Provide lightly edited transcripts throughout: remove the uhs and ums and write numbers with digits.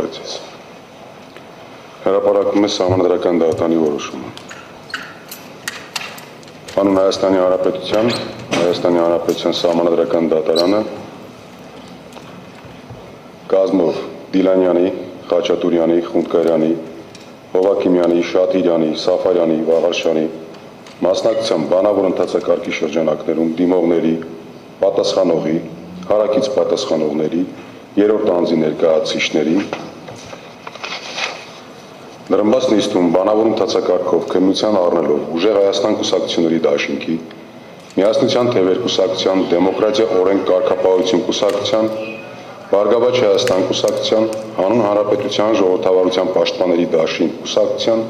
Բարեցես։ Հրապարակում է Սահմանադրական դատարանի որոշումը։ Հանուն Հայաստանի Հանրապետության Սահմանադրական դատարանը կազմով Դիլանյանի, Խաչատուրյանի, Խունդկարյանի, Հովակիմյանի, Շաթիրյանի, Սաֆարյանի, Վաղարշյանի մասնակցությամբ բանավոր ընթացակարգի շրջանակներում դիմողների, պատասխանողի, հարակից պատասխանողների, երրորդ անձի ներկայացուցիչների Նրմբաց նիստում բանավոր ընթացակարգով քննության առնելով ուժեղ Հայաստան կուսակցությունների դաշինքի, Միասնության թևեր կուսակցության, Դեմոկրատիա օրենք կարգապահություն կուսակցության, Բարգավաճ Հայաստան կուսակցության, Հանուն Հանրապետության ժողովրդավարության պաշտպանների դաշինք կուսակցության,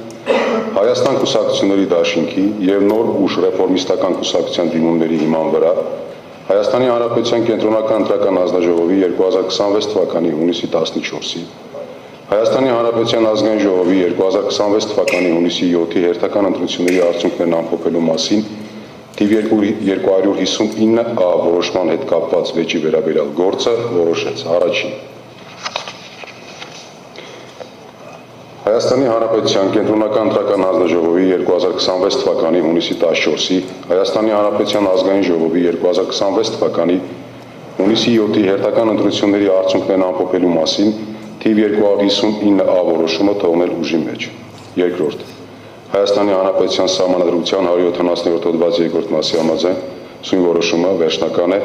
Հայաստան կուսակցությունների դաշինքի և նոր ուժ ռեֆորմիստական կուսակցության դիմումների հիման վրա Հայաստանի Հանրապետության կենտրոնական ընտրական հանձնաժողովի 2026 թվականի հունիսի 14-ի, Հայաստանի Հանրապետության ազգային ժողովի 2026 թվականի հունիսի 7-ի հերթական ընտրությունների արդյունքներն ամփոփելու մասին թիվ 259-ա որոշման հետ կապված վեճի վերաբերյալ գործը որոշեց. Առաջին. Հայաստանի Հանրապետության կենտրոնական ընտրական հանձնաժողովի 2026 թվականի հունիսի 14-ի, Հայաստանի Հանրապետության ազգային ժողովի 2026 թվականի հունիսի 7-ի հերթական ընտրությունների արդյունքներն ամփոփելու մասին թիվ 259-ա որոշումը թողնել ուժի մեջ։ Երկրորդ. Հայաստանի Հանրապետության Սահմանադրության 170-րդ հոդվածի 2-րդ մասի համաձայն սույն որոշումը վերջնական է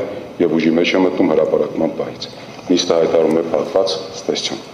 և ուժի մեջ է մտնում հրապարակման պահից։ Նիստը հայտարարում է փակված։ Ցտեսություն։